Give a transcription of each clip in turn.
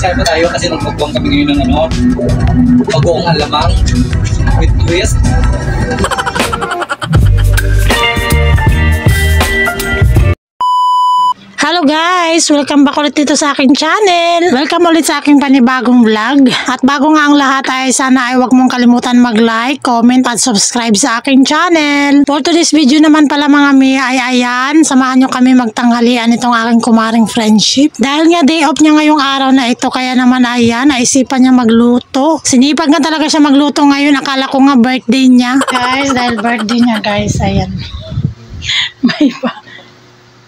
Guys, kaya po tayo kasi nagpagbuwang kami ngayon ng bagoong alamang with twist. Hello guys! Welcome back ulit dito sa aking channel. Welcome ulit sa aking panibagong vlog. At bago nga ang lahat ay sana ay huwag mong kalimutan mag-like, comment at subscribe sa aking channel. For today's video naman pala mga mi ay ayan, samahan nyo kami magtanghalian itong aking kumaring friendship. Dahil nga day off niya ngayong araw na ito, kaya naman ayan, naisipan niya magluto. Sinipag nga talaga siya magluto ngayon, akala ko nga birthday niya. Guys, dahil birthday niya guys, ayan.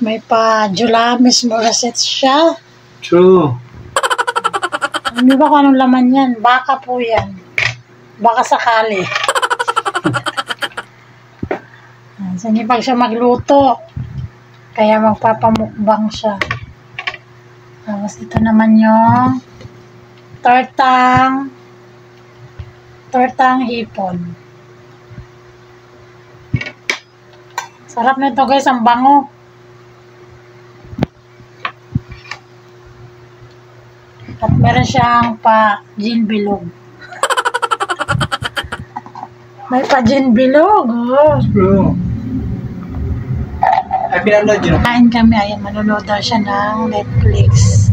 May pa Julamis Moraset siya. True. Hindi ba kung anong laman yan? Baka po yan. Baka sakali. Sinipag siya magluto. Kaya magpapamukbang siya. Tapos ito naman yung tortang hipon. Sarap na ito guys, ang bango. At meron siyang pa-gin bilog. May pa-gin bilog. Oh. True. Ay, pinanood yun. Kain kami. Ayan, manonood daw siya ng Netflix.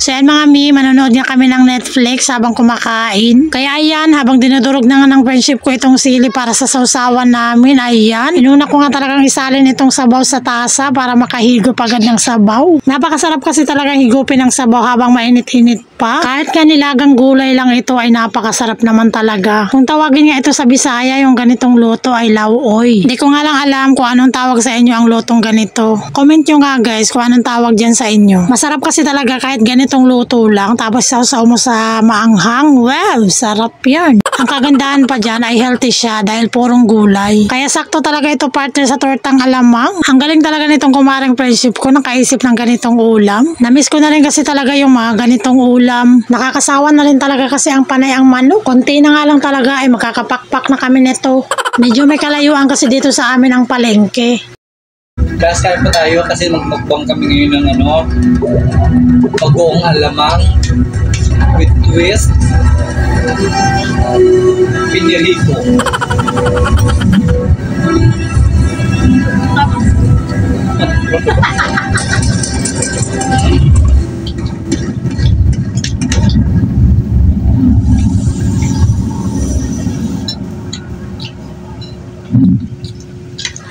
So yan mga mi, manonood nga kami ng Netflix habang kumakain. Kaya ayan, habang dinudurog na nga ng friendship ko itong sili para sa sausawan namin, ayan. Inuna ko nga talagang isalin itong sabaw sa tasa para makahigop agad ng sabaw. Napakasarap kasi talagang higupin ng sabaw habang mainit-init pa. Kahit kanilagang gulay lang ito ay napakasarap naman talaga. Kung tawagin nga ito sa Bisaya, yung ganitong luto ay lauoy. Hindi ko nga lang alam kung anong tawag sa inyo ang lutong ganito. Comment nyo nga guys kung anong tawag dyan sa inyo. Masarap kasi talaga kahit ganito itong luto lang, tapos sausaw mo sa maanghang. Wow, sarap yan. Ang kagandahan pa dyan ay healthy siya dahil purong gulay. Kaya sakto talaga ito partner sa tortang alamang. Ang galing talaga nitong kumaring friendship ko, nakaisip ng ganitong ulam. Namiss ko na rin kasi talaga yung mga ganitong ulam. Nakakasawa na rin talaga kasi ang panay ang manok. Konti na nga lang talaga ay magkakapakpak na kami nito. Medyo may kalayuan kasi dito sa amin ang palengke. Guys, kaya po tayo kasi magpagbuwang kami ngayon ng bagoong alamang with twist. Pinirito.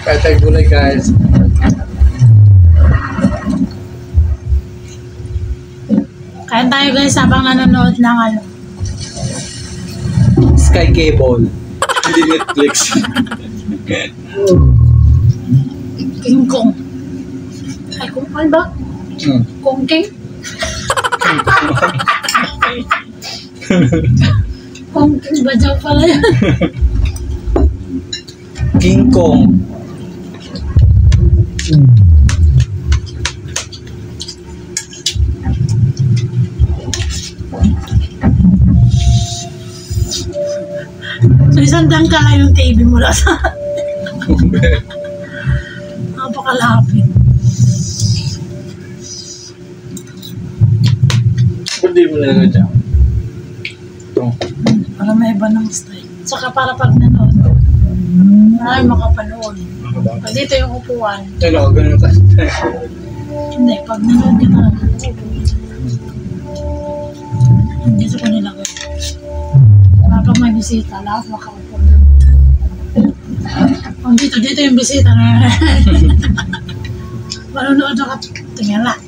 Kaya tayo gulay guys. Kaya tayo guys habang nanonood ng Sky Cable. Hindi Netflix. King Kong. Ay, kung ano ba? Kong King? Kong King ba dyan pala yan? King Kong. So isang dangkala yung TV mula sa napakalapit. Hindi mo na dyan. Ito. Para may iba ng style. Saka para pag nanood, ay makapanood. Pag dito yung upuan. Ano, ganun ka. Hindi, pag nanood ka na. Dito ko nilagay. Kapag may bisita, lahat makaupo doon. Kung dito yung bisita na. Manunood ako, tingnan lang.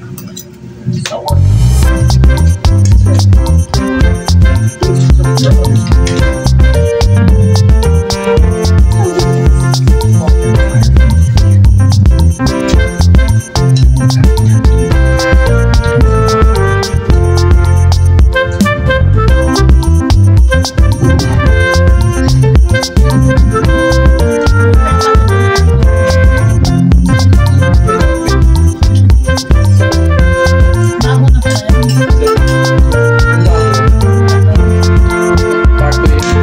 Part 2.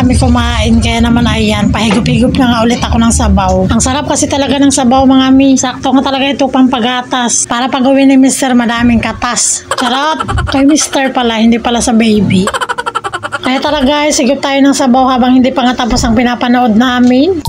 kami kumain. Kaya naman ayan, pahigop-higop na nga ulit ako ng sabaw. Ang sarap kasi talaga ng sabaw mga mi. Sakto nga talaga ito pang pagatas. Para pag uwi ni Mr. madaming katas. Charot! Kay Mr. pala, hindi pala sa baby. Kaya tara guys, higop tayo ng sabaw habang hindi pa nga tapos ang pinapanood namin.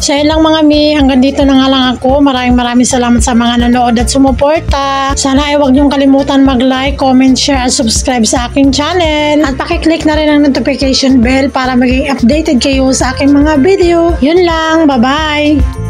So yun lang mga mi, hanggang dito na nga lang ako. Maraming salamat sa mga nanood at sumuporta. Sana ay huwag niyong kalimutan mag-like, comment, share at subscribe sa aking channel. At pakiclick na rin ang notification bell para maging updated kayo sa aking mga video. Yun lang, bye-bye!